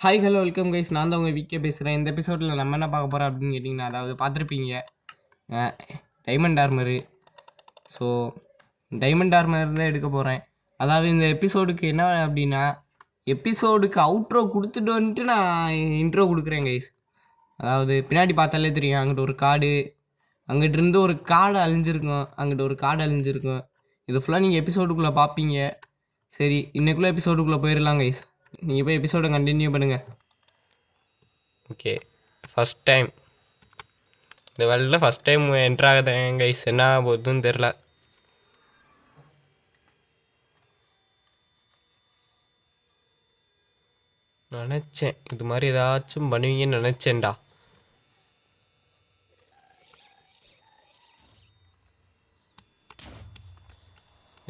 Hi hello welcome guys. நான் தான் உங்கள் விக்கே பேசுகிறேன். இந்த எபிசோடில் நம்ம என்ன பார்க்க போகிறோம் அப்படின்னு கேட்டிங்கன்னா, அதாவது பார்த்துருப்பீங்க diamond armour. So diamond armour தான் எடுக்க போகிறேன். அதாவது இந்த எபிசோடுக்கு என்ன அப்படின்னா, எபிசோடுக்கு அவுட்ரோ கொடுத்துட்டு வந்துட்டு நான் இன்ட்ரோ கொடுக்குறேன் கைஸ். அதாவது பின்னாடி பார்த்தாலே தெரியும், அங்கிட்ட ஒரு காடு, அங்கிட்ட இருந்து ஒரு காடு அழிஞ்சிருக்கும், அங்கிட்ட ஒரு காடு அழிஞ்சிருக்கும். இது ஃபுல்லாக நீங்கள் எபிசோடுக்குள்ளே பார்ப்பீங்க. சரி, இன்னைக்குள்ளே எபிசோடுக்குள்ளே போயிடலாம் கைஸ். நீங்கள் போய் எபிசோடை கண்டினியூ பண்ணுங்கள். ஓகே, ஃபஸ்ட் டைம் இந்த வேர்ல்டில் ஃபஸ்ட் டைம் என்ட்ரு ஆகுதேன் கைஸ். என்ன போகுதுன்னு தெரில. நினச்சேன் இது மாதிரி ஏதாச்சும் பண்ணுவீங்கன்னு நினச்சேன்டா.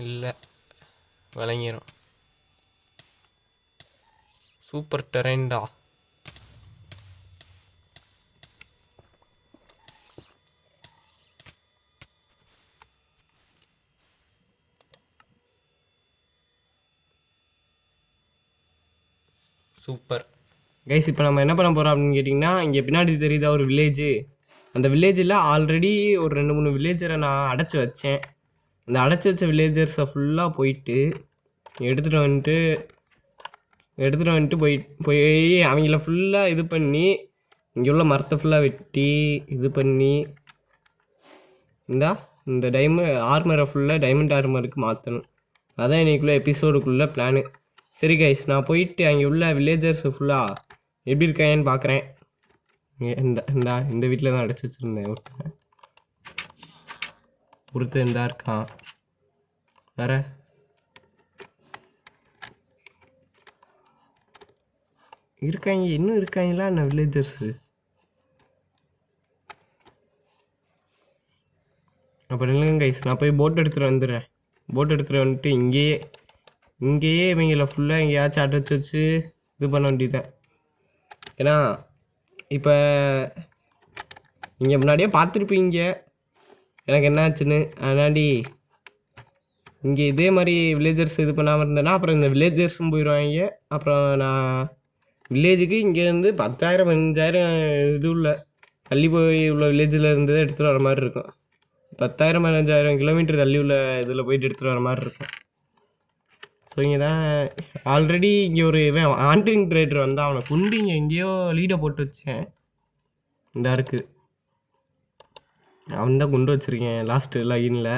இல்லை, விளங்கிடும். சூப்பர் டெரெண்டா. சூப்பர் கைஸ், இப்போ நம்ம என்ன பண்ண போகிறோம் அப்படின்னு கேட்டிங்கன்னா, இங்கே பின்னாடி தெரியுதா ஒரு வில்லேஜு. அந்த வில்லேஜில் ஆல்ரெடி ஒரு 2-3 வில்லேஜரை நான் அடைச்சி வச்சேன். அந்த அடைச்சி வச்ச வில்லேஜர்ஸை ஃபுல்லாக போயிட்டு எடுத்துகிட்டு வந்துட்டு போய் அவங்கள ஃபுல்லாக இது பண்ணி, இங்கே உள்ள மரத்தை ஃபுல்லாக வெட்டி இது பண்ணி இந்த ஆர்மரை ஃபுல்லாக டைமண்ட் ஆர்மருக்கு மாற்றணும். அதான் இன்றைக்குள்ளே எபிசோடுக்குள்ளே பிளானு. சரி கைஸ், நான் போயிட்டு அங்கே உள்ள வில்லேஜர்ஸ் ஃபுல்லாக எப்படி இருக்காங்கன்னு பார்க்குறேன். இந்த வீட்டில் தான் அடைச்சி வச்சுருந்தேன். ஒருத்தர் இந்தா இருக்கான். வேற இருக்காங்க, இன்னும் இருக்காங்களா என்ன வில்லேஜர்ஸு? அப்போ இல்லைங்க கைஸ், நான் போய் போட் எடுத்துகிட்டு வந்துடுறேன். போட் எடுத்துகிட்டு வந்துட்டு இங்கேயே இவங்கள ஃபுல்லாக எங்கேயாச்சும் அடைச்சி வச்சு இது பண்ண வேண்டியதுதான். ஏன்னா இப்போ நீங்கள் முன்னாடியே பார்த்துருப்பீங்க எனக்கு என்ன ஆச்சுன்னு. அதனாடி இங்கே இதே மாதிரி வில்லேஜர்ஸ் இது பண்ணாமல் இருந்தேன்னா அப்புறம் இந்த வில்லேஜர்ஸும் போயிடுவாங்க. அப்புறம் நான் வில்லேஜுக்கு இங்கேருந்து 10,000-15,000 இது உள்ள தள்ளி போய் உள்ள வில்லேஜில் இருந்து தான் எடுத்துகிட்டு வர மாதிரி இருக்கும். 10,000-15,000 கிலோமீட்டர் தள்ளி உள்ள இதில் போயிட்டு எடுத்துகிட்டு வர மாதிரி இருக்கும். ஸோ இங்கே தான் ஆல்ரெடி இங்கே ஒரு ஆண்டிங் ட்ரேடர் வந்தால் அவனை குண்டு இங்கே எங்கேயோ லீடை போட்டு வச்சேன். இந்த இருக்குது, அவன் தான் குண்டு வச்சுருக்கேன் லாஸ்ட்டு லைனில்.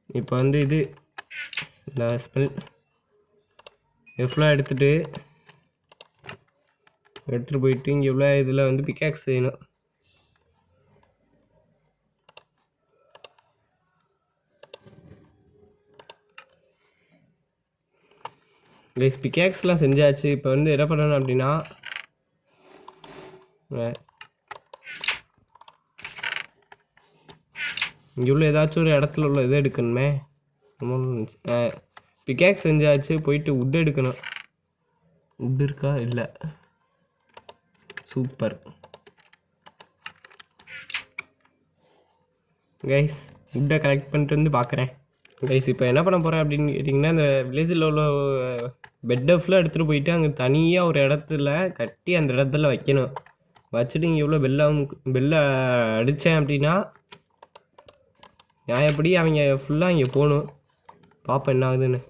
இப்போ வந்து இந்த ஸ்மெல் ஃபுல்லாக எடுத்துகிட்டு போயிட்டு இங்கே உள்ள இதில் வந்து பிக்காக்ஸ் செய்யணும். கைஸ், பிக்காக்ஸ்லாம் செஞ்சாச்சு. இப்போ வந்து என்ன பண்ணணும் அப்படின்னா, இங்கே உள்ள ஏதாச்சும் ஒரு இடத்துல உள்ள இதை எடுக்கணுமே. பிக்காக்ஸ் செஞ்சாச்சு, போயிட்டு உட் எடுக்கணும். உட் இருக்கா? இல்லை. சூப்பர் கைஸ், உட்டை கலெக்ட் பண்ணிட்டு வந்து பார்க்குறேன். கைஸ், இப்போ என்ன பண்ண போகிறேன் அப்படின்னு கேட்டிங்கன்னா, இந்த வில்லேஜில் உள்ள பெட்டை ஃபுல்லாக எடுத்துகிட்டு போயிட்டு அங்கே தனியாக ஒரு இடத்துல கட்டி அந்த இடத்துல வைக்கணும். வச்சுட்டு இங்கே உள்ள பெல்லை அடித்தேன் அப்படின்னா நான் எப்படி அவங்க ஃபுல்லாக இங்கே போகணும். பார்ப்பேன் என்ன ஆகுதுன்னு.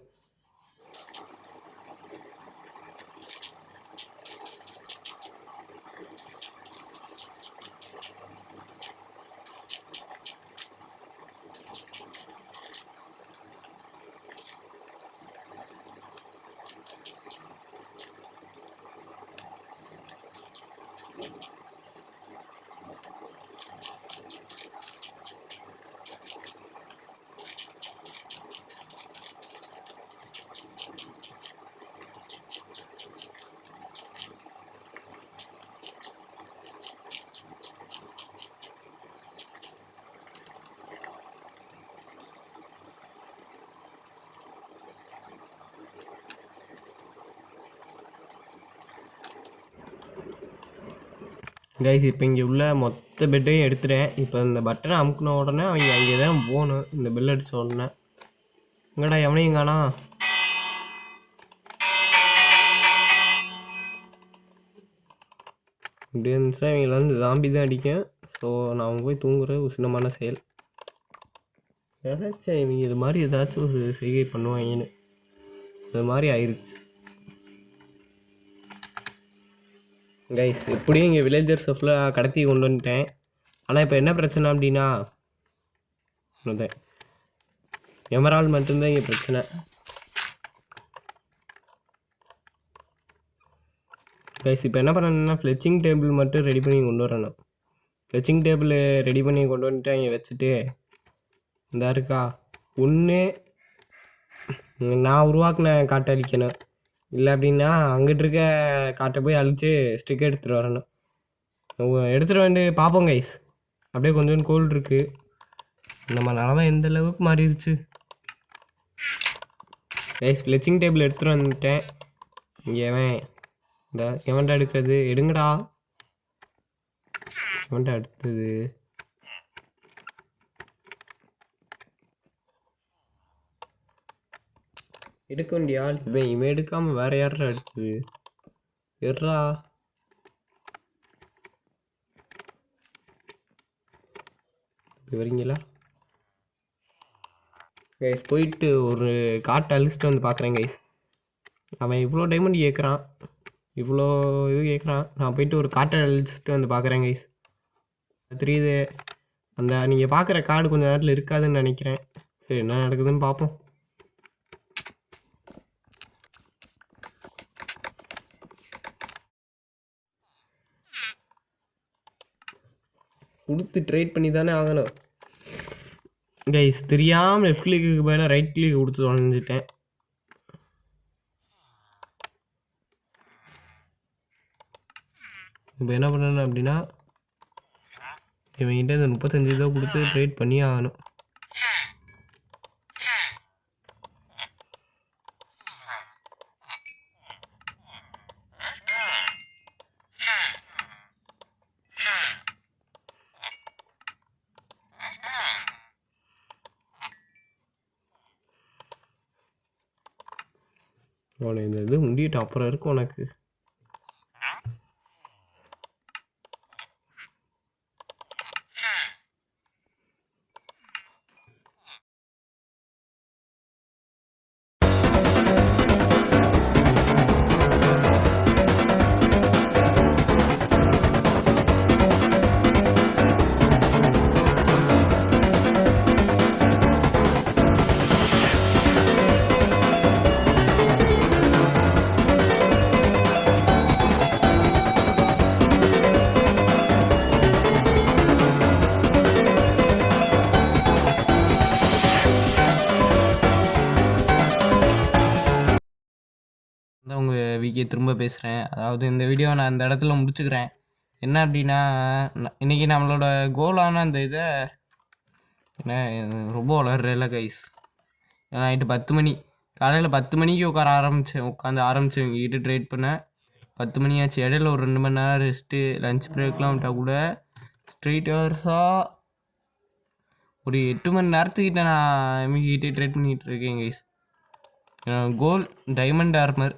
கைஸ், இப்போ இங்கே உள்ள மொத்த பெட்டையும் எடுத்துட்டேன். இப்போ இந்த பட்டனை அமுக்கின உடனே அவங்க அங்கே தான் போகணும். இந்த பெல் அடித்த உடனே எங்கடா எவனையும் காணா. இப்படி இருந்துச்சுன்னா இவங்களை வந்து ஜாம்பி தான் அடிக்கும். ஸோ நான் போய் தூங்குற உசிதமான செயல். நினச்சேன் இவங்க இது மாதிரி ஏதாச்சும் ஒரு செய்கை பண்ணுவாங்கன்னு. அது மாதிரி ஆயிடுச்சு கைஸ். எப்படியும் இங்கே வில்லேஜர்ஸை ஃபுல்லாக கடத்தி கொண்டு வந்துட்டேன். ஆனால் இப்போ என்ன பிரச்சனை அப்படின்னா எமரால் மட்டும்தான் இங்கே பிரச்சனை. கைஸ் இப்போ என்ன பண்ணணும்னா ஃப்ளெச்சிங் டேபிள் மட்டும் ரெடி பண்ணி கொண்டு வரணும். ஃப்ளெச்சிங் டேபிள் ரெடி பண்ணி கொண்டு வந்துட்டு இங்கே வச்சுட்டு இந்த இருக்கா ஒன்று நான் உருவாக்கின காட்டை அழிக்கணும். இல்லை அப்படின்னா அங்கிட்டு இருக்க காட்டை போய் அழித்து ஸ்டிக் எடுத்துகிட்டு வரணும். எடுத்துகிட்டு வந்து பார்ப்போம் கைஸ். அப்படியே கொஞ்சம் கோல்டு இருக்குது. நம்ம நிலமை எந்த அளவுக்கு மாறிடுச்சு கைஸ். ஃப்ளெச்சிங் டேபிள் எடுத்துகிட்டு வந்துட்டேன். இங்கே இந்த எவன்டா எடுக்கிறது எடுங்கடா. எவன்டா எடுத்தது எடுக்க வேண்டிய ஆள் இவன் எடுக்காமல் வேற யாரா எடுத்தது எர்ரா. வரீங்களா கைஸ்? போயிட்டு ஒரு காட்டை அழிச்சிட்டு வந்து பார்க்குறேன் கைஸ். அவன் இவ்வளோ டைமண்ட் கேட்குறான், இவ்வளோ இது கேட்குறான். நான் போயிட்டு ஒரு காட்டை அழிச்சிட்டு வந்து பார்க்குறேன் கைஸ். தெரியுது அந்த நீங்கள் பார்க்குற காடு கொஞ்சம் நேரத்தில் இருக்காதுன்னு நினைக்கிறேன். சரி என்ன நடக்குதுன்னு பார்ப்போம். கொடுத்து ட்ரேட் பண்ணி தானே ஆகணும் கைஸ். தெரியாமல் லெஃப்ட் கிளிக்கு பதிலாக ரைட் கிளிக் கொடுத்து தொலைஞ்சிட்டேன். இப்போ என்ன பண்ணணும் அப்படின்னா இவங்கிட்ட இந்த 35 தான் கொடுத்து ட்ரேட் பண்ணி ஆகணும். உனக்கு இந்த இது முடியிட்டு அப்புறம் இருக்கும் உனக்கு. உங்கள் விக்கி திரும்ப பேசுகிறேன். அதாவது இந்த வீடியோ நான் இந்த இடத்துல முடிச்சுக்கிறேன். என்ன அப்படின்னா இன்றைக்கி நம்மளோட கோலான அந்த இதை என்ன ரொம்ப வளர்றல கைஸ். நைட்டு 10 மணி காலையில் 10 மணிக்கு உட்காந்து ஆரம்பித்தேன் இவங்ககிட்ட ட்ரேட் பண்ணேன். 10 மணி ஆச்சு. இடையில ஒரு 2 மணி நேரம் ரெஸ்ட்டு லஞ்ச் பிரேக்லாம் விட்டால் கூட ஸ்ட்ரீட் ஹவர்ஸாக ஒரு 8 மணி நேரத்துக்கிட்ட நான் இவங்ககிட்ட ட்ரேட் பண்ணிகிட்டு இருக்கேன் கைஸ். கோல்ட் டைமண்ட் ஆர்மர்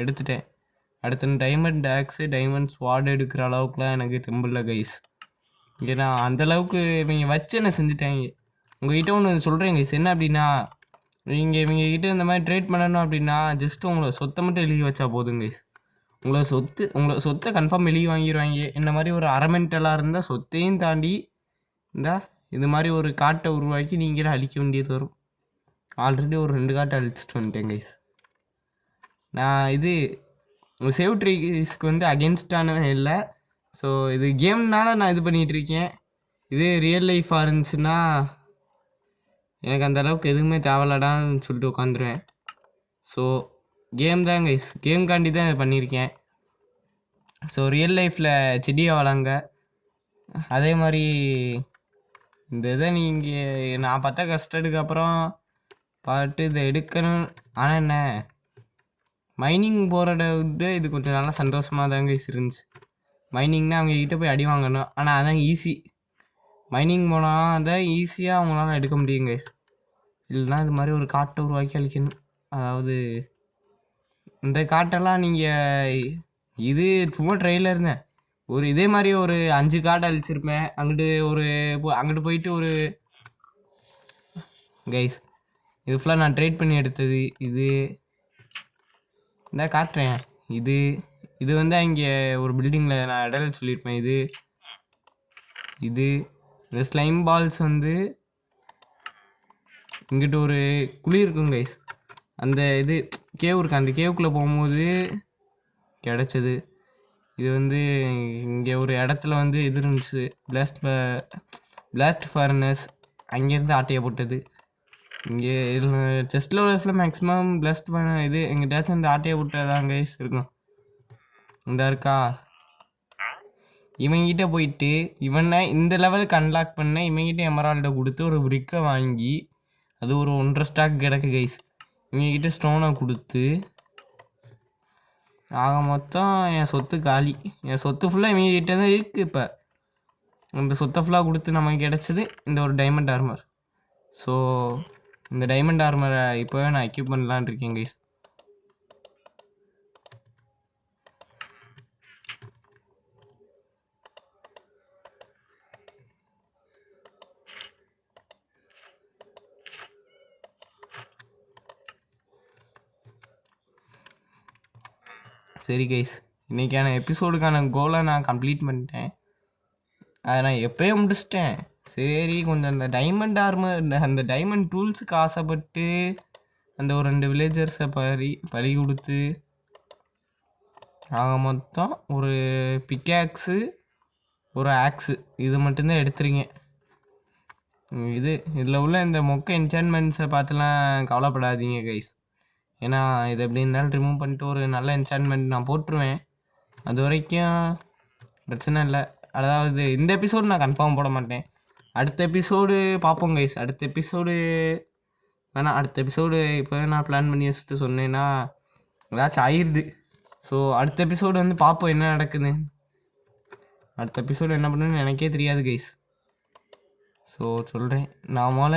எடுத்துட்டேன். அடுத்து டைமண்ட் ஆக்ஸு டைமண்ட் ஸ்வாட் எடுக்கிற அளவுக்குலாம் எனக்கு தெம்பில்ல கைஸ். ஏன்னா அந்தளவுக்கு இவங்க வச்சு என்ன செஞ்சுட்டாங்க. உங்கள்கிட்ட ஒன்று சொல்கிறேன் கைஸ். என்ன அப்படின்னா நீங்கள் இவங்ககிட்ட இந்த மாதிரி ட்ரேட் பண்ணணும் அப்படின்னா ஜஸ்ட்டு உங்களை சொத்தை மட்டும் எழுதி வச்சா போதும் கைஸ். உங்களை சொத்தை கன்ஃபார்ம் எழுதி வாங்கிடுவாங்க. இந்த மாதிரி ஒரு அரமெண்டலாக இருந்தால் சொத்தையும் தாண்டி இது மாதிரி ஒரு காட்டை உருவாக்கி நீங்களே அழிக்க வேண்டியது வரும். ஆல்ரெடி ஒரு 2 காட்டை அழிச்சிட்டு வந்துட்டேன் கைஸ். நான் இது சேவ் ட்ரீஸ்க்கு வந்து அகென்ஸ்டான இல்லை. ஸோ இது கேம்னால நான் இது பண்ணிகிட்ருக்கேன். இது ரியல் லைஃபாக இருந்துச்சுன்னா எனக்கு அந்த அளவுக்கு எதுவுமே தேவையில்லடான்னு சொல்லிட்டு உட்காந்துருவேன். ஸோ கேம் தான் கைஸ், கேம்காண்டி தான் இதை பண்ணியிருக்கேன். ஸோ ரியல் லைஃப்பில் செடியை வளங்க. அதே மாதிரி இந்த இதை நீங்கள் நான் பார்த்தா கஷ்டத்துக்கு அப்புறம் பாட்டு இதை எடுக்கணும். ஆனால் என்ன மைனிங் போகிறத விட்டு இது கொஞ்சம் நல்லா சந்தோஷமாக தாங்க இருந்துச்சு. மைனிங்னா அவங்கக்கிட்ட போய் அடி வாங்கணும். ஆனால் அதான் ஈஸி. மைனிங் போனால் அதான் ஈஸியாக அவங்களால எடுக்க முடியும் கைஸ். இல்லைனா இது மாதிரி ஒரு காட்டை உருவாக்கி அழிக்கணும். அதாவது இந்த காட்டெல்லாம் நீங்கள் இது சும்மா ட்ரெயிலில் இருந்தேன். ஒரு இதே மாதிரி ஒரு 5 கார்டு அழிச்சிருப்பேன். அங்கிட்டு போயிட்டு ஒரு கைஸ் இது ஃபுல்லாக நான் ட்ரேட் பண்ணி எடுத்தது. இது இந்த காட்டுறேன். இது வந்து அங்கே ஒரு பில்டிங்கில் நான் இடையில சொல்லியிருப்பேன். இது இந்த ஸ்லைம் பால்ஸ் வந்து இங்கிட்ட ஒரு குழி இருக்கும் கைஸ். அந்த இது கேவ் இருக்கு, அந்த கேவுக்குள்ளே போகும்போது கிடச்சது. இது வந்து இங்கே ஒரு இடத்துல வந்து இது இருந்துச்சு, பிளாஸ்ட் ஃபர்னஸ், அங்கேருந்து ஆட்டையை போட்டது. இங்கே செஸ்ட்டில் லைஃப்பில் மேக்ஸிமம் பிளாஸ்ட் பண்ண இது எங்கிட்டாச்சும் இந்த ஆட்டையை போட்டதான் கைஸ் இருக்கும். இந்த இருக்கா, இவங்கிட்ட போயிட்டு இவனை இந்த லெவலுக்கு அன்லாக் பண்ண இவங்கிட்ட எமரால்டை கொடுத்து ஒரு பிரிக்கை வாங்கி, அது ஒரு 1.5 ஸ்டாக் கிடக்கு கைஸ். இவங்ககிட்ட ஸ்டோனை கொடுத்து ஆக மொத்தம் என் சொத்து காலி. என் சொத்து ஃபுல்லாக இவங்ககிட்ட தான் இருக்குது. இப்போ இந்த சொத்தை ஃபுல்லாக கொடுத்து நமக்கு கிடச்சது இந்த ஒரு டைமண்ட் ஆர்மர். ஸோ இந்த டைமண்ட் ஆர்மரை இப்போவே நான் எக்யூப் பண்ணலான் இருக்கேன் கைஸ். சரி கைஸ், இன்றைக்கான எபிசோடுக்கான கோலை நான் கம்ப்ளீட் பண்ணிட்டேன். அதை நான் எப்போயே முடிச்சிட்டேன். சரி, கொஞ்சம் அந்த டைமண்ட் ஆர்மர், அந்த டைமண்ட் டூல்ஸுக்கு ஆசைப்பட்டு அந்த ஒரு 2 வில்லேஜர்ஸை பறி கொடுத்து ஆக மொத்தம் ஒரு பிக்காக்ஸு, ஒரு ஆக்ஸு, இது மட்டும்தான் எடுத்துருங்க. இதில் உள்ள இந்த மொக்க என்சான்மெண்ட்ஸை பார்த்துலாம் கவலைப்படாதீங்க கைஸ். ஏன்னா இது எப்படி இருந்தாலும் ரிமூவ் பண்ணிட்டு ஒரு நல்ல என்சான்மெண்ட் நான் போட்டுருவேன். அது வரைக்கும் பிரச்சனை இல்லை. அதாவது இந்த எபிசோடு நான் கன்ஃபார்ம் போட மாட்டேன். அடுத்த எபிசோடு பார்ப்போம் கைஸ். அடுத்த எபிசோடு இப்போ நான் பிளான் பண்ணி வச்சுட்டு சொன்னேன்னா ஏதாச்சும் ஆயிடுது. ஸோ அடுத்த எபிசோடு வந்து பார்ப்போம் என்ன நடக்குது. அடுத்த எபிசோடு என்ன பண்ணுன்னு எனக்கே தெரியாது கைஸ். ஸோ சொல்கிறேன், நான் முதல்ல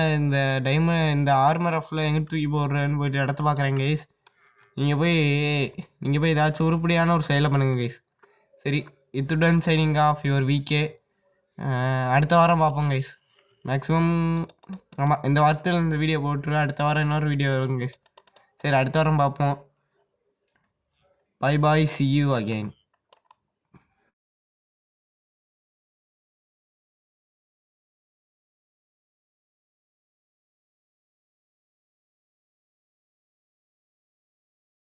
இந்த ஆர்மர் ஆஃபில் எங்கே தூக்கி போடுறேன்னு போயிட்டு இடத்த பார்க்குறேன் கைஸ். நீங்கள் போய் ஏதாச்சும் உருப்படியான ஒரு செயலை பண்ணுங்கள் கைஸ். சரி, இத்துடன் சைனிங் ஆஃப் யுவர் வீக்கே. அடுத்த வாரம் பார்ப்போம் கைஸ். மேக்ஸிமம் ஆமாம், இந்த வாரத்தில் இந்த வீடியோ போட்டுருவேன். அடுத்த வாரம் இன்னொரு வீடியோ வரும் கைஸ். சரி, அடுத்த வாரம் பார்ப்போம். Bye bye, see you again.